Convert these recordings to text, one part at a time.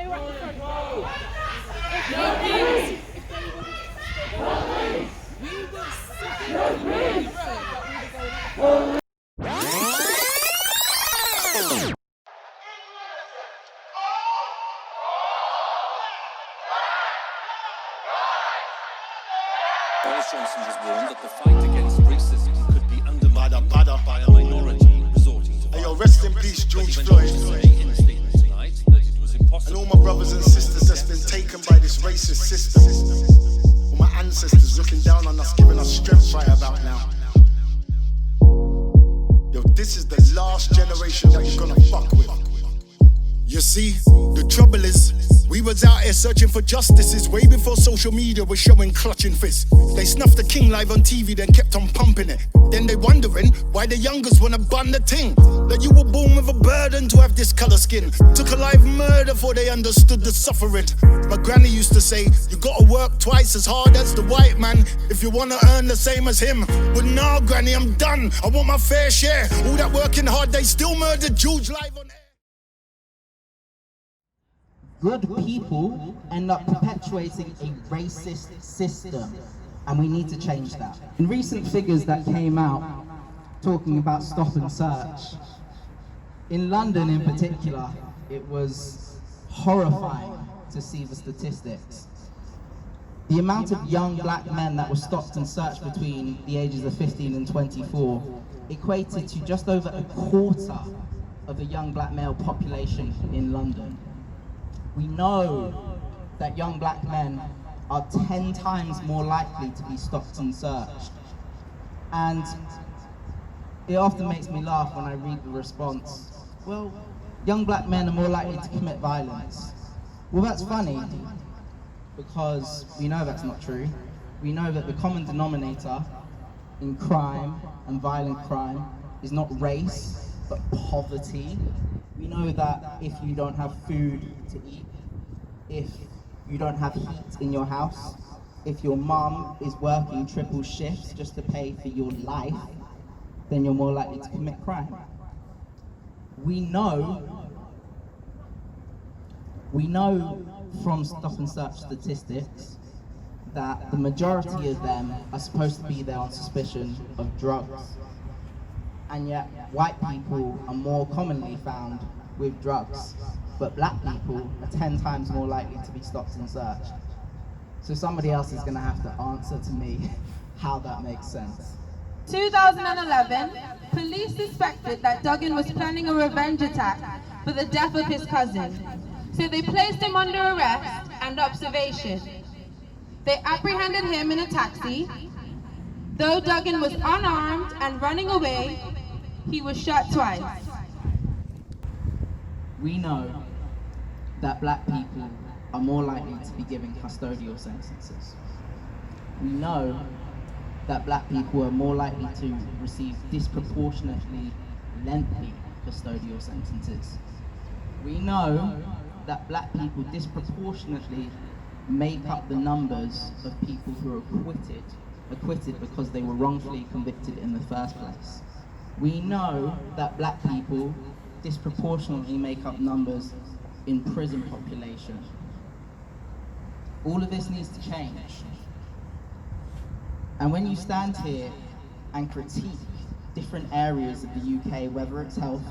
Boris Johnson has warned that the fight against racism could be undermined by a minority resorting to violence. Hey, yo, rest in peace, George Floyd. In a statement tonight that it was impossible. And all my brothers and sisters that's been taken by this racist system. All my ancestors looking down on us, giving us strength right about now. Yo, this is the last generation that you're gonna fuck with. You see, the trouble is, we was out here searching for justices way before social media was showing clutching fists. They snuffed the king live on TV, then kept on pumping it. Then they wondering why the youngers wanna bun the ting. That you were born with a burden to have this color skin. Took a live murder before they understood the suffering. My granny used to say, you gotta work twice as hard as the white man if you wanna earn the same as him. But nah, granny, I'm done. I want my fair share. All that working hard, they still murdered George live on air. Good people end up perpetuating a racist system, and we need to change that. In recent figures that came out talking about stop and search, in London in particular, it was horrifying to see the statistics. The amount of young black men that were stopped and searched between the ages of 15 and 24 equated to just over a quarter of the young black male population in London. We know that young black men are 10 times more likely to be stopped and searched. And it often makes me laugh when I read the response, well, young black men are more likely to commit violence. Well, that's funny, because we know that's not true. We know that the common denominator in crime and violent crime is not race, but poverty. We know that if you don't have food to eat, if you don't have heat in your house, if your mum is working triple shifts just to pay for your life, then you're more likely to commit crime. We know from stop and search statistics that the majority of them are supposed to be there on suspicion of drugs. And yet, white people are more commonly found with drugs, but black people are 10 times more likely to be stopped and searched. So somebody else is gonna have to answer to me how that makes sense. 2011, police suspected that Duggan was planning a revenge attack for the death of his cousin. So they placed him under arrest and observation. They apprehended him in a taxi. Though Duggan was unarmed and running away, he was shot twice. We know that black people are more likely to be given custodial sentences. We know that black people are more likely to receive disproportionately lengthy custodial sentences. We know that black people disproportionately make up the numbers of people who are acquitted because they were wrongfully convicted in the first place. We know that black people disproportionately make up numbers in prison population. All of this needs to change. And when you stand here and critique different areas of the UK, whether it's health,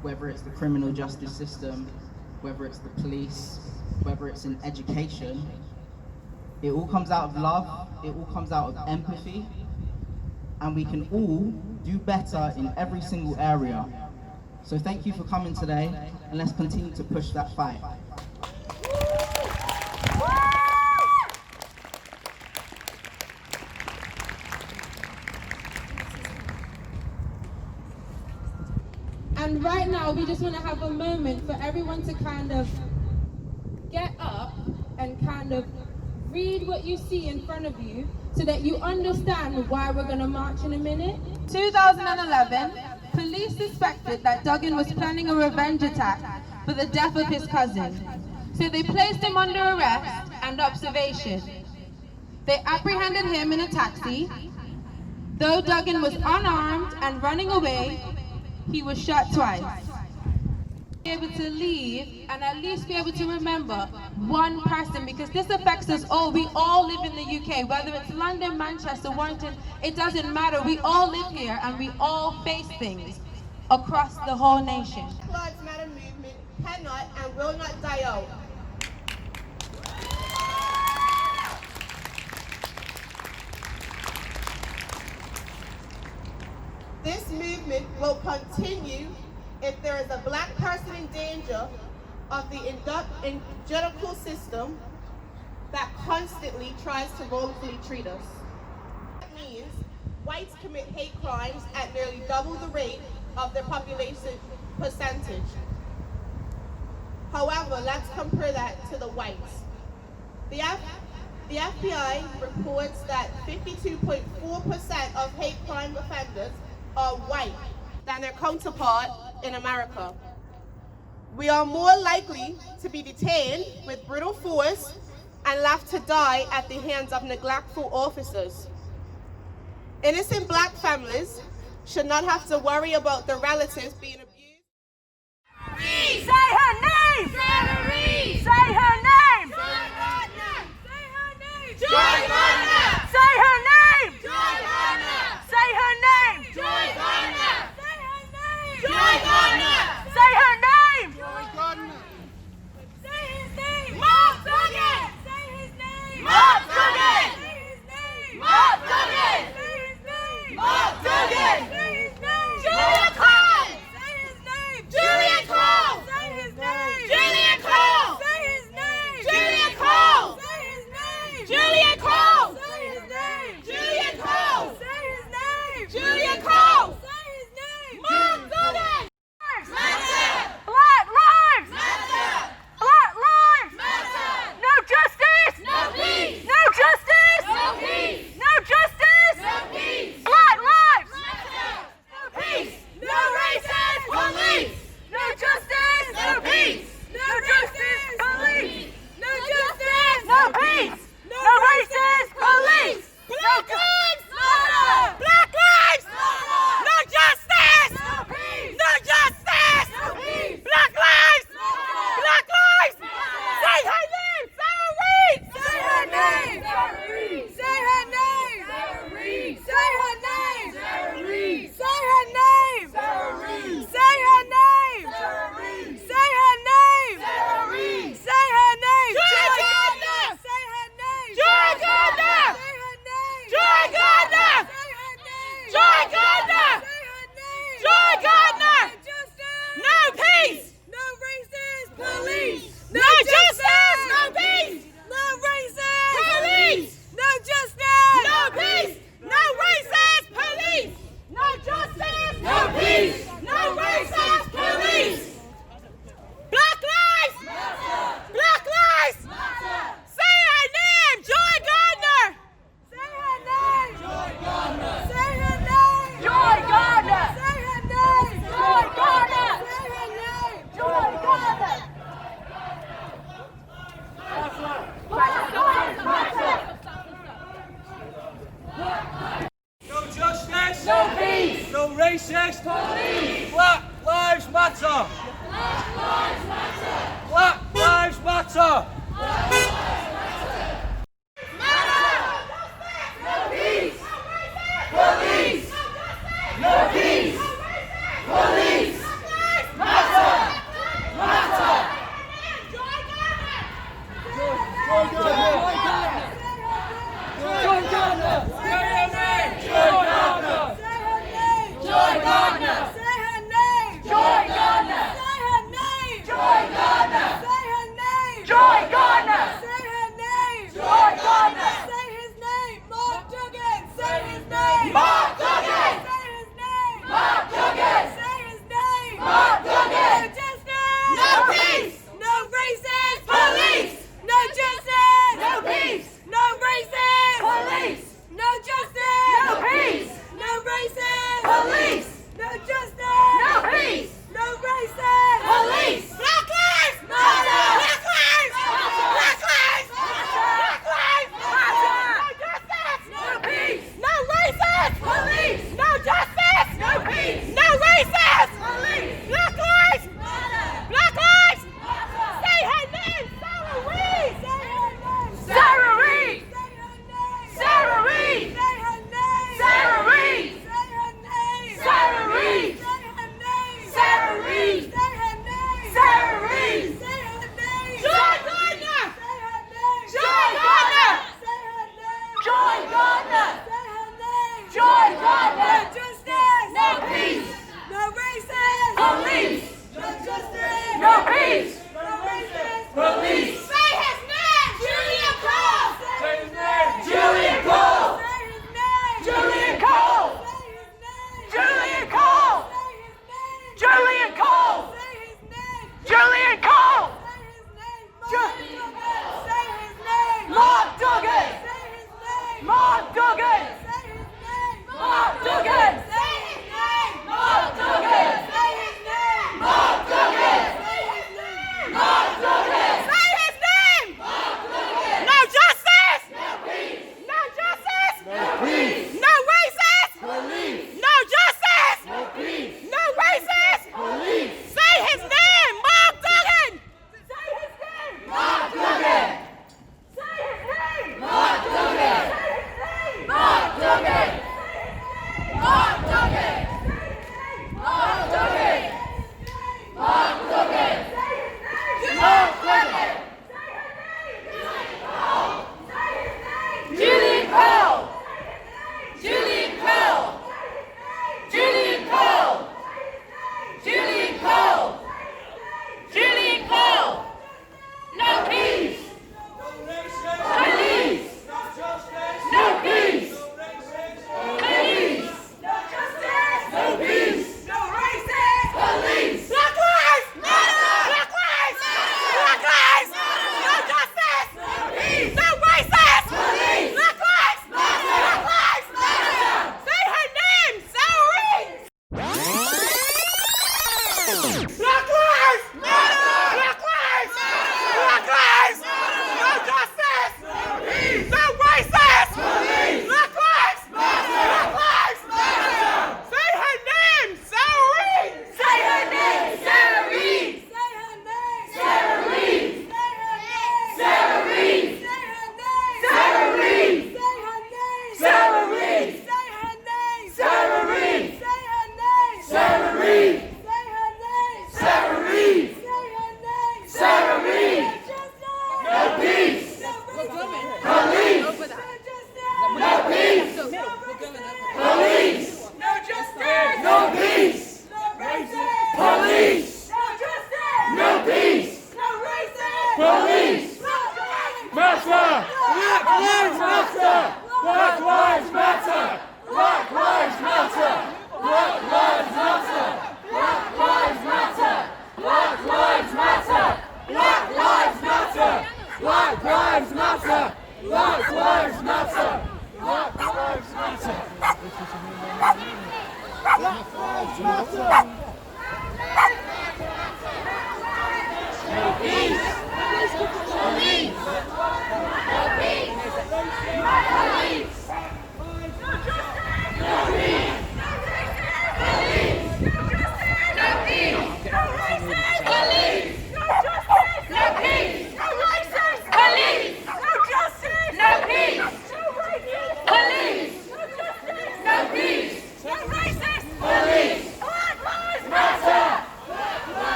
whether it's the criminal justice system, whether it's the police, whether it's in education, it all comes out of love, it all comes out of empathy, and we can all do better in every single area. So thank you for coming today, and let's continue to push that fight. And right now, we just want to have a moment for everyone to kind of get up and kind of read what you see in front of you so that you understand why we're going to march in a minute. 2011, police suspected that Duggan was planning a revenge attack for the death of his cousin. So they placed him under arrest and observation. They apprehended him in a taxi. Though Duggan was unarmed and running away, he was shot twice. Be able to leave and at least be able to remember one person, because this affects us all. We all live in the UK, whether it's London, Manchester, Warrington, it doesn't matter. We all live here and we all face things across the whole nation. Black Lives Matter movement cannot and will not die out. This movement will continue if there is a black person in danger of the judicial system that constantly tries to wrongfully treat us. That means whites commit hate crimes at nearly double the rate of their population percentage. However, let's compare that to the whites. The FBI reports that 52.4% of hate crime offenders are white than their counterpart in America. We are more likely to be detained with brutal force and left to die at the hands of neglectful officers. Innocent black families should not have to worry about their relatives being abused. Say her name! Sarah Reid! Say her name! Joy Gardner! Say her name! Joy Gardner! Say her name! Joy Gardner! Say her name! Joy Gardner! Say her name! Joy Gardner! Say her name! Joy Gardner! Say his name! Mark Duggan! Say his name! Mark Duggan! Say his name! Mark Duggan! Say his name! Mark Duggan! Say his name! Julia Cole! Say his name! Julia Cole! Say his name! Julia Cole! Say his name! Julia Cole! Say his name! Julia Cole! Say his name! Julia Cole! Say his name! Julia Cole! Say his name! Mark Duggan! Matter! Black lives! Matter! Black lives! Matter! No justice! No peace! No justice! No peace! No justice! No peace! Black lives! Matter! No peace! No racist police! No justice! No peace! No justice! Police! No justice! No peace! No racist police! Black lives matter! Black lives matter! No justice! No peace! No justice! No peace! Black lives matter! Black lives matter! Say her name! Sarah Reid! Say her name! Sarah Reid! Say her name! Sarah Reid! Say her name! Sarah Reid! Say her name! Sarah Reid! Say her name! Sarah Reid! Say her name! Sarah Reid! Say her name! Joy Gardner! Say her name! Joy Gardner! Say her name! Joy Gardner! Say her name! Joy Gardner! Say her name! Joy Gardner! No peace! No racist police! No justice! No peace! No racist police! No justice! No peace! No racist police! No justice! No peace! No racist police! Black lives matter! Black lives matter! Say her name! Joy Gardner! Say her name! Joy Gardner! Say her name! Joy Gardner! Say her name! Joy Gardner! Say her name! Joy Gardner! No justice, no peace, no racist police. Black lives matter. Black lives matter. Black lives matter. Black lives matter. No peace. Police. No peace. Police. Matter. Matter. Joy Gardner. Joy Gardner. Joy Gardner. Say her name. Joy Gardner. Say her name. Joy Gardner. Say her name. Joy Gardner. Say her name. Joy Gardner. Say her name. Joy Gardner.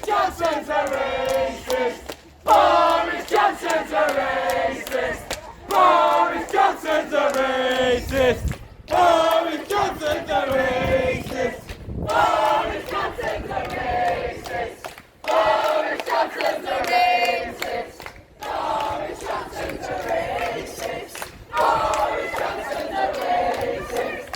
Johnson's a racist. Boris Johnson's a racist. Boris Johnson's a racist. Boris Johnson's a racist. Boris Johnson's a racist. Boris Johnson's a racist. Boris Johnson's a racist. Boris Johnson's a racist. Boris Johnson's a racist.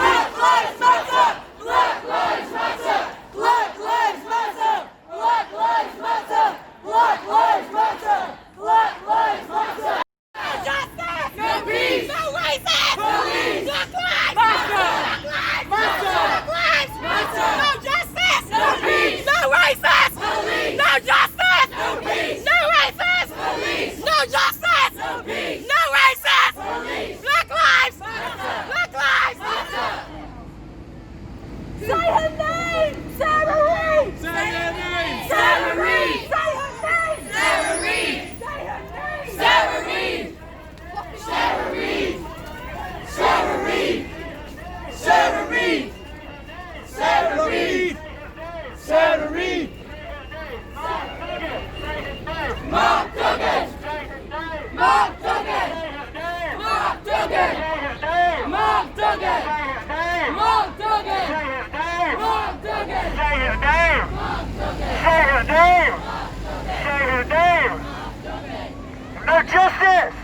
Black lives matter! Black lives matter! Black lives matter! Black lives matter! Black lives matter! Black lives matter! No justice! No peace! No racism! Police! Black lives matter! Black lives matter! No justice! No peace! No racism! Police! No justice! No peace! No racism! Police! No justice! No peace! No racism! Police! Black lives matter! Black lives matter! Say her name! Sarah Reid! Say her name! Sarah Reid! Say her name! Sarah Reid! Say her name! Sarah Reid! Sarah Reid! Sarah Reid! Sarah Reid! Sarah Reid! Sarah Reid! Mark Duggan! Mark Duggan! Mark Duggan! Mark Duggan! Mark Duggan! Mark Duggan! Say his name! Say his name! Say his name! No justice!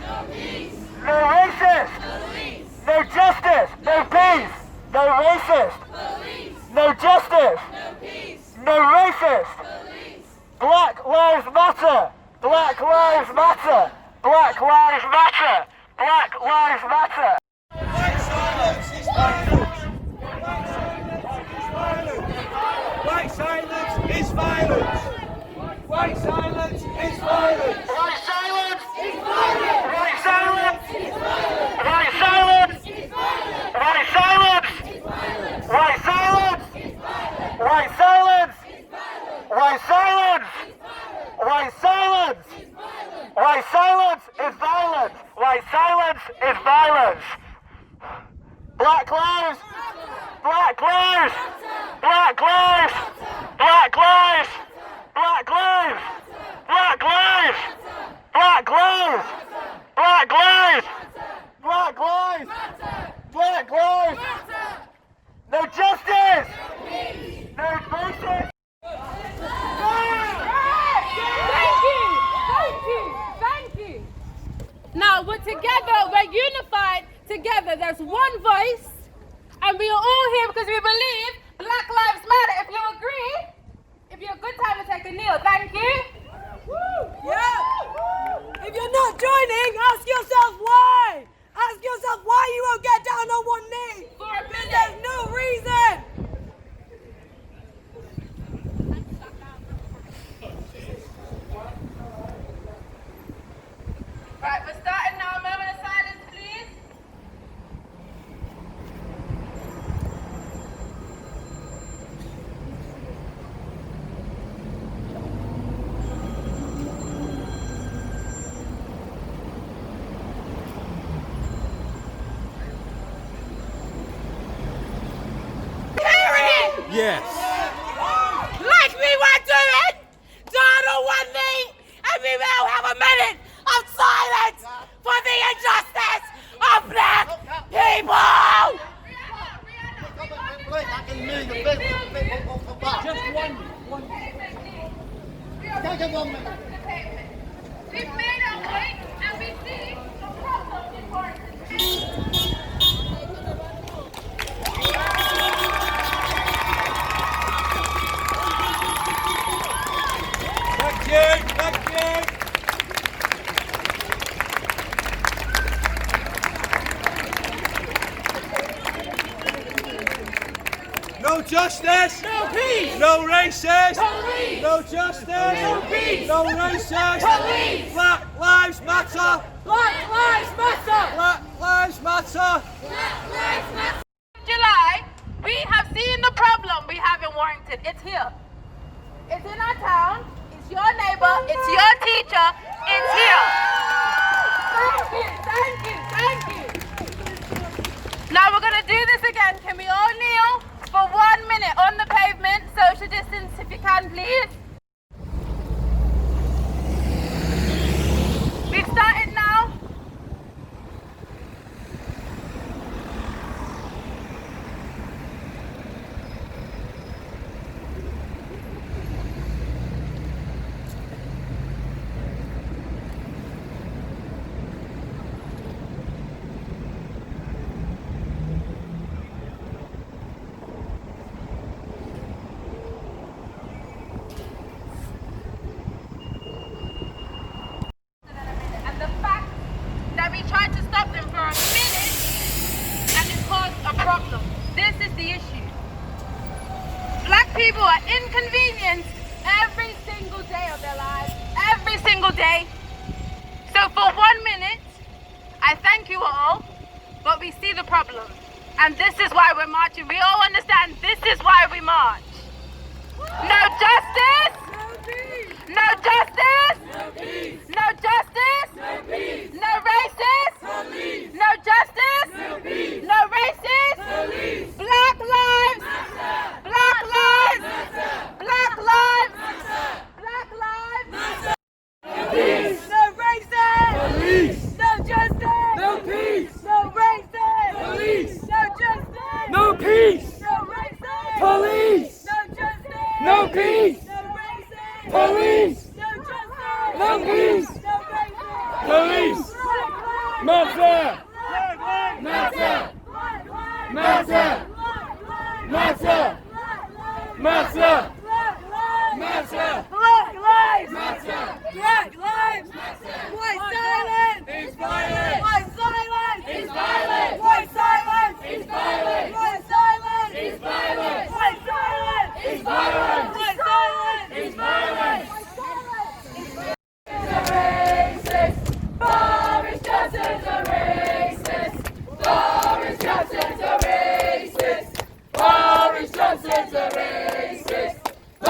No racist! No justice! No peace! No racist! No justice! No racist! Black lives matter! Black lives matter! Black lives matter! Black lives matter! White silence is violence! White silence is violence! White silence is violence! White silence is violence! White silence is violence! White silence is violence! White silence is violence! White silence is violence! White silence is violence! White silence is violence! White silence is violence! White silence is violence! White silence is violence! Black lives! Black lives! Black lives! Black lives! Black lives! Black lives! Black lives! Black lives! Black lives! Black lives! No justice! No justice! Thank you! Thank you! Thank you! Now we're together, we're unified together. There's one voice, and we are all here because we believe Black Lives Matter. If you agree, if you're a good time to take a kneel, thank you. Yeah! If you're not joining, ask yourself why! Ask yourself why you won't get down on one knee! For a minute. There's no reason! Right, we're starting now. A moment of silence, please. Yes. Like we were doing! Down on one knee! And we will have a minute of silence for the injustice of black people! We've made our point, and we see the problem in Warrington. No justice. No peace. No racist. Police. No justice. No peace. No racist. Police. Black lives matter. Black lives matter. Black lives matter. Black lives matter. July, we have seen the problem we have in Warrington. It's here. It's in our town. It's your neighbor. It's your teacher. It's here. Thank you. Thank you. Thank you. Now we're going to do this again. Can we all kneel for 1 minute on the pavement? Social distance if you can, please. We've started now. And the fact that we tried to stop them for a minute and it caused a problem. This is the issue. Black people are inconvenienced every single day of their lives. Every single day. So for 1 minute, I thank you all, but we see the problem. And this is why we're marching. We all understand this is why we march. No justice! No justice! No justice! No racist! No justice! No racist! Black lives! Black lives! Black lives! Black lives! No racist! No justice! No peace. No racist! Police. No justice! No peace. No racist! Police. No justice! No peace. No racist! Police. No justice! No peace. No racist! Police. Matter. Matter. Matter. Matter. Matter. Matter. Black lives! Matter. Black lives! White silence! It's violent. White silence! It's violent. White silence! It's violent. White silence! It's violent. White silence! It's violent. White silence! It's violent. Boris Johnson's a racist! Boris Johnson's a racist! Boris Johnson's a racist.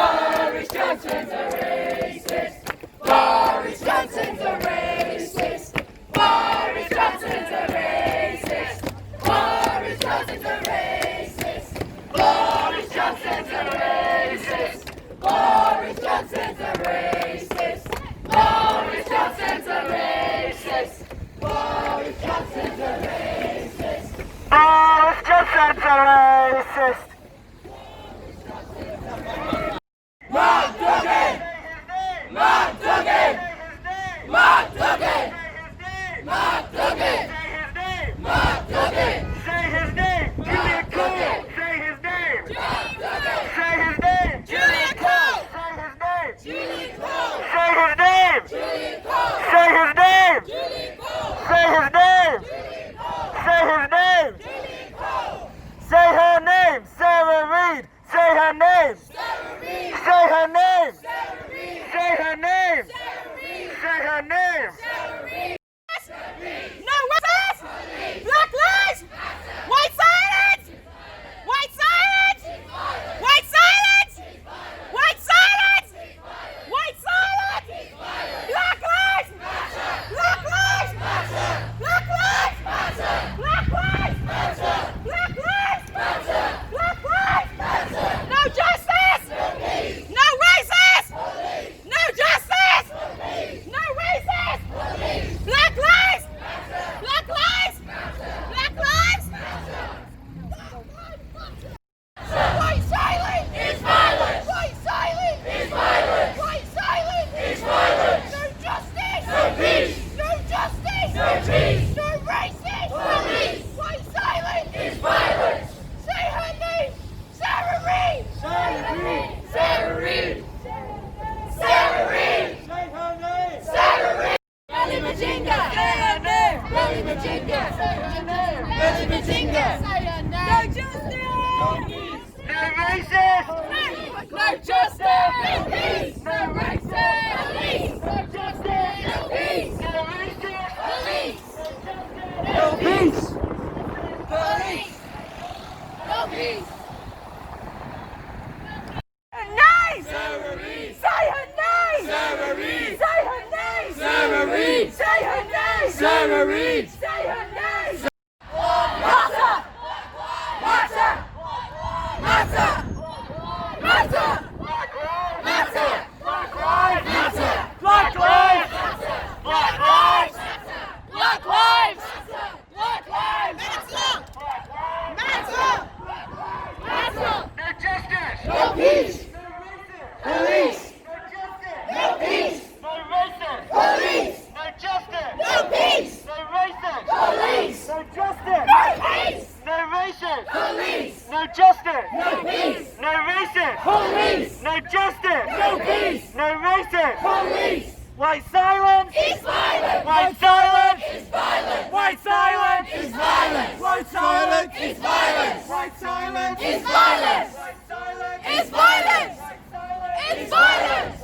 Boris Johnson's a racist. Boris Johnson's a racist. Boris Johnson's a racist. Boris Johnson's a racist. Boris Johnson's a racist. Boris Johnson's a racist. Boris Johnson's a racist. Boris Johnson's a racist. Boris Johnson's a racist. Mark Duggan! Mark Duggan! Mark Duggan! Mark Duggan! Mark Duggan! Say his name. Julia Cole. Say his name. Say his name. Julia Cole! Say his name. Julia Cole! Say his name. Julia Cole! Say his name. Julia Cole! Say his name. Say his name. Say her name. Sarah Reid. Say her name. Sarah No justice! No peace! No racism! Police! No justice! No peace! No racism! Police! No peace! Police! No peace! Her name! Sarah Reid! Say her name! Sarah Reid! Say her name! Sarah Reid! Say her name! Sarah Reid! Say her name! Matter! Matter! Matter! Matter! Matter! Black lives! Matter! Black lives! Black lives! Black lives! Black lives! Matter! Matter! No justice! No peace! Police! No peace! No racism! Police! No justice! No peace! No racism! Police! No justice! No peace! No racism! Police! No justice! No peace! No racism! Police! No justice! No peace! No racism! Police! White silence is violence! White silence is violence! White silence is violence! White silence is violence! White silence is violence! It's violence! It's violence!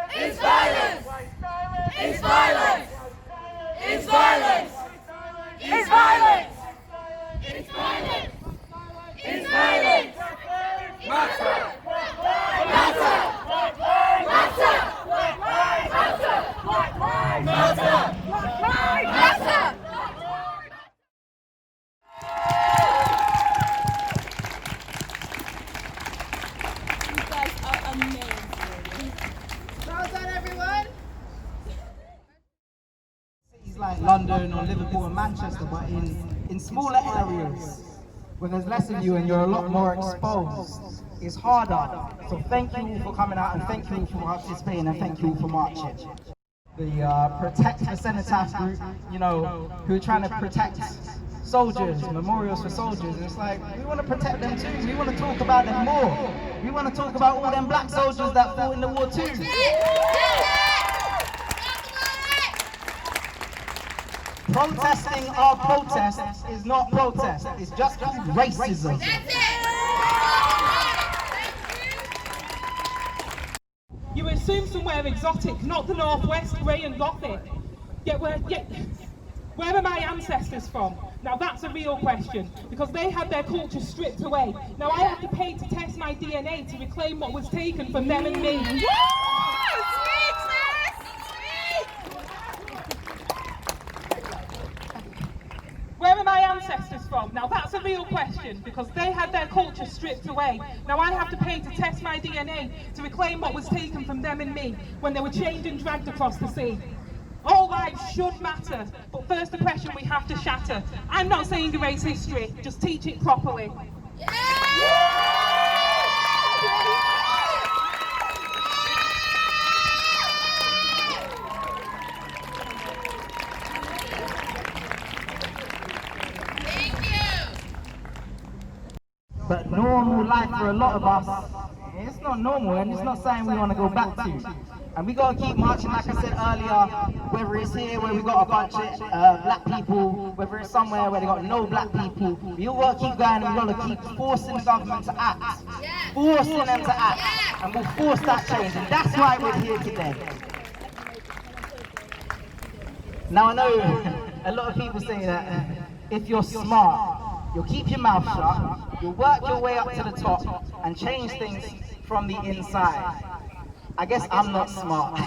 It's violence! It's violence! It's violence! It's violence! It's violence! It's violence! Matter! Matter! Matter! Black lives matter! Black lives matter! You guys are amazing. Well done, everyone. Cities like London or Liverpool and Manchester, but in smaller areas where there's less of you and you're a lot more exposed, it's harder. So thank you all for coming out and thank you all for participating and thank you all for marching. The Protect the Cenotaph group, you know, who are trying to protect soldiers, memorials for soldiers. And it's like, we want to protect them too. We want to talk about them more. We want to talk about all them black soldiers that fought in the war too. Protesting our protest is not protest. It's just racism. You assume somewhere exotic, not the northwest, grey and gothic. Yet where are my ancestors from? Now that's a real question, because they had their culture stripped away. Now I have to pay to test my DNA to reclaim what was taken from them and me. Where are my ancestors from? Now that's a real question, because they had their culture stripped away. Now I have to pay to test my DNA to reclaim what was taken from them and me when they were chained and dragged across the sea. All lives should matter, but first oppression we have to shatter. I'm not saying erase history, just teach it properly. But normal life for a lot of us, it's not normal and it's not something we want to go back to. And we got to keep marching, like I said earlier, whether it's here where we got a bunch of black people, whether it's somewhere where they got no black people, we all got to keep going and we got to keep forcing the government to act. Forcing them to act. And we'll force that change, and that's why we're here today. Now I know a lot of people say that if you're smart, you'll keep your mouth shut, you'll work your way up to the top and change things from the inside. I guess I'm not smart.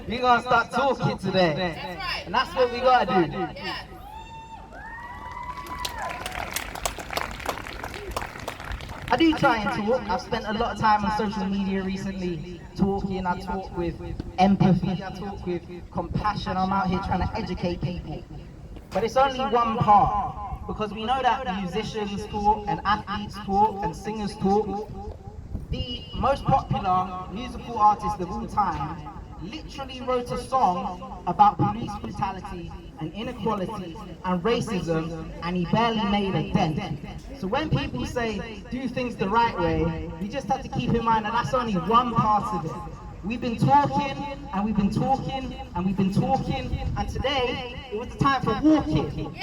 We're gonna start talking today. That's right. And that's what we gotta do. Yeah. I do try and talk. I've spent a lot of time on social media recently talking. I talk with empathy, I talk with compassion. I'm out here trying to educate people. But it's only one part. Because we know that musicians talk, and athletes talk, and singers talk. The most popular musical artist of all time literally wrote a song about police brutality and inequality and racism, and he barely made a dent. So when people say, do things the right way, we just have to keep in mind that that's only one part of it. We've been talking, and we've been talking, and we've been talking, and today, it was the time for walking.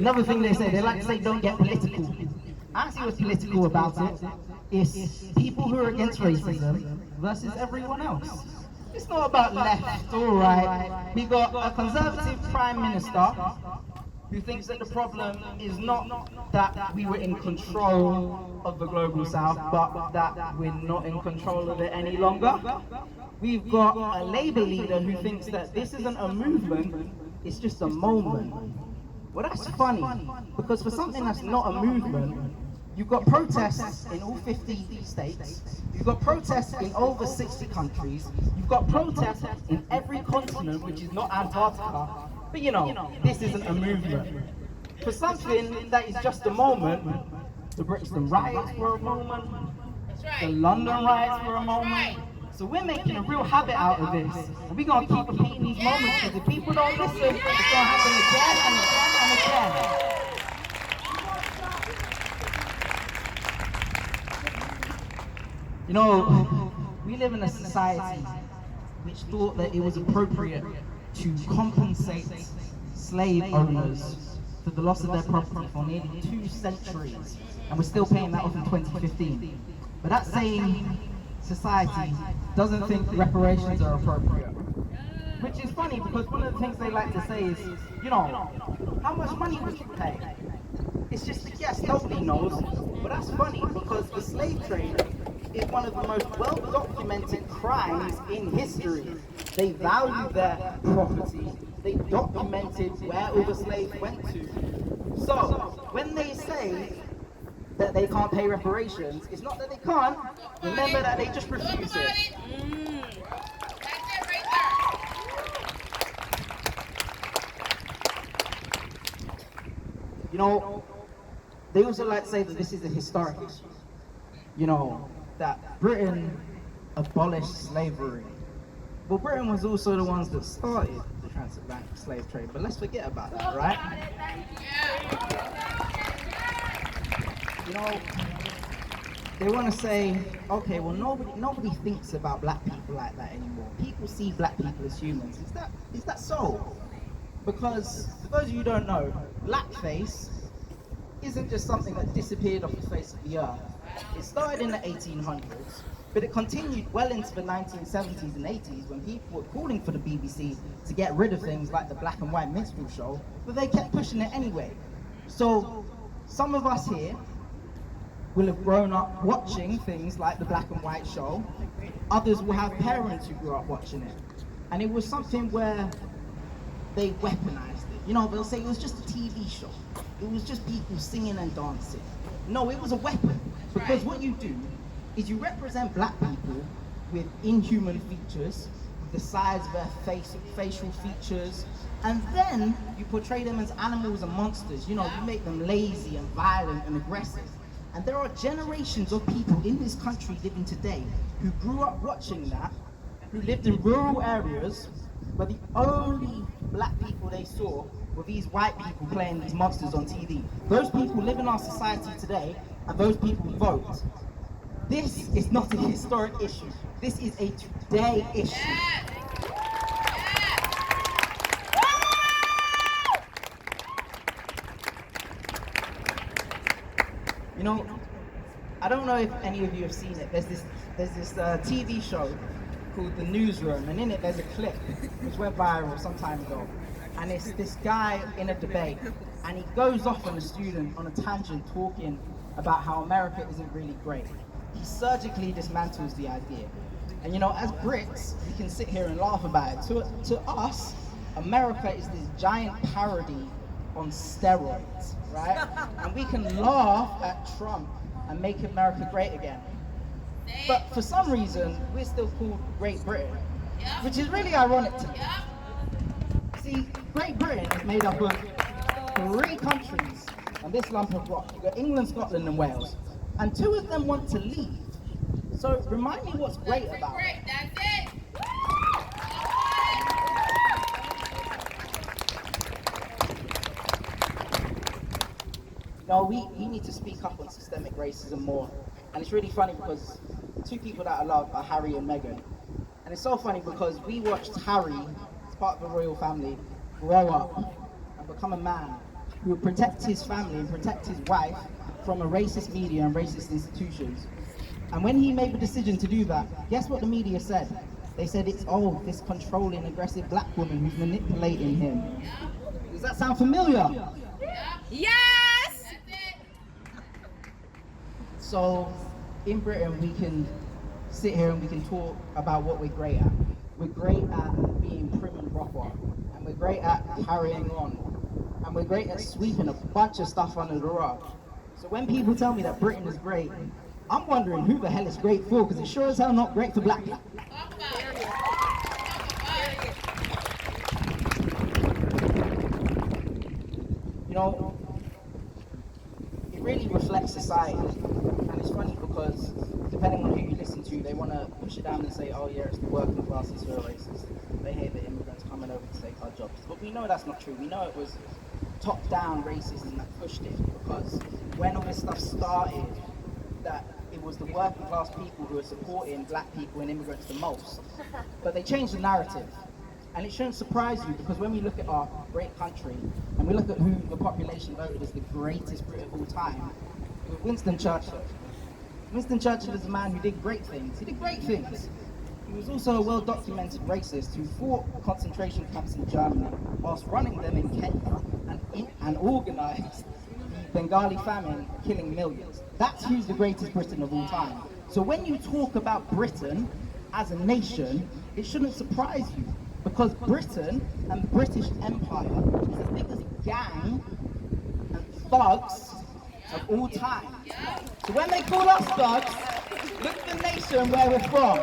Another thing they say, they like to say don't get political. I see what's political about it. It's people who are against racism versus everyone else. It's not about left or right. We got a conservative prime minister who thinks that the problem is not that we were in control of the global south, but that we're not in control of it any longer. We've got a Labour leader who thinks that this isn't a movement, it's just a moment. Well, that's funny, because for something that's not a movement, you've got protests in all 50 states, you've got protests in over 60 countries, you've got protests in every continent, which is not Antarctica, but you know, this isn't a movement. For something that is just a moment, the Brixton riots were a moment, the London riots were a moment, so we're making a real habit out of this, and we're going to keep repeating these moments, because if people don't listen, it's going to happen again and again and again. You know, we live in a society which thought that it was appropriate to compensate slave owners for the loss of their property for nearly 2 centuries, and we're still paying that off in 2015. But that same society doesn't think reparations are appropriate. Which is funny, because one of the things they like to say is, you know, how much money would you pay? It's just a guess, nobody knows. But that's funny, because the slave trade is one of the most well-documented crimes in history. They value their property. They documented where all the slaves went to. So, when they say that they can't pay reparations, it's not that they can't. Remember that they just refuse it. You know, they also like to say that this is a historic issue. You know, that Britain abolished slavery. Well, Britain was also the ones that started the transatlantic slave trade, but let's forget about that, right? You know, they want to say, okay, well, nobody thinks about black people like that anymore. People see black people as humans. Is that so? Because, for those of you who don't know, blackface isn't just something that disappeared off the face of the earth. It started in the 1800s, but it continued well into the 1970s and 80s when people were calling for the BBC to get rid of things like the black and white minstrel show, but they kept pushing it anyway. So, some of us here will have grown up watching things like the black and white show. Others will have parents who grew up watching it. And it was something where they weaponized it. You know, they'll say it was just a TV show. It was just people singing and dancing. No, it was a weapon. Because what you do is you represent black people with inhuman features, the size of their facial features, and then you portray them as animals and monsters. You know, you make them lazy and violent and aggressive. And there are generations of people in this country living today who grew up watching that, who lived in rural areas, but the only black people they saw were these white people playing these monsters on TV. Those people live in our society today, and those people vote. This is not a historic issue. This is a today issue. You know, I don't know if any of you have seen it. There's this TV show called The Newsroom, and in it there's a clip which went viral some time ago. And it's this guy in a debate, and he goes off on a student on a tangent talking about how America isn't really great. He surgically dismantles the idea. And you know, as Brits, we can sit here and laugh about it. To us, America is this giant parody on steroids, right? And we can laugh at Trump and make America great again. But for some reason, we're still called Great Britain, which is really ironic to me. See, Great Britain is made up of 3 countries on this lump of rock. You've got England, Scotland, and Wales. And 2 of them want to leave. So remind me what's great about it. That's it. No, we need to speak up on systemic racism more. And it's really funny because 2 people that I love are Harry and Meghan. And it's so funny because we watched Harry, as part of the royal family, grow up and become a man who would protect his family and protect his wife from a racist media and racist institutions. And when he made the decision to do that, guess what the media said? They said it's, oh, this controlling, aggressive black woman who's manipulating him. Does that sound familiar? Yes! So, in Britain, we can sit here and we can talk about what we're great at. We're great at being prim and proper, and we're great at carrying on, and we're great at sweeping a bunch of stuff under the rug. So when people tell me that Britain is great, I'm wondering who the hell it's great for, because it's sure as hell not great for black people. You know, it really reflects society, and it's funny because depending on who you listen to, they want to push it down and say, oh yeah, it's the working classes who are racist. They hate the immigrants coming over to take our jobs. But we know that's not true. We know it was top-down racism that pushed it, because when all this stuff started, that it was the working class people who were supporting black people and immigrants the most. But they changed the narrative. And it shouldn't surprise you, because when we look at our great country, and we look at who the population voted as the greatest Brit of all time, it was Winston Churchill. Winston Churchill is a man who did great things. He did great things. He was also a well-documented racist who fought concentration camps in Germany whilst running them in Kenya and organised the Bengali famine, killing millions. That's who's the greatest Briton of all time. So when you talk about Britain as a nation, it shouldn't surprise you, because Britain and the British Empire is the biggest gang and thugs of all time. So when they call us thugs, look at the nation where we're from.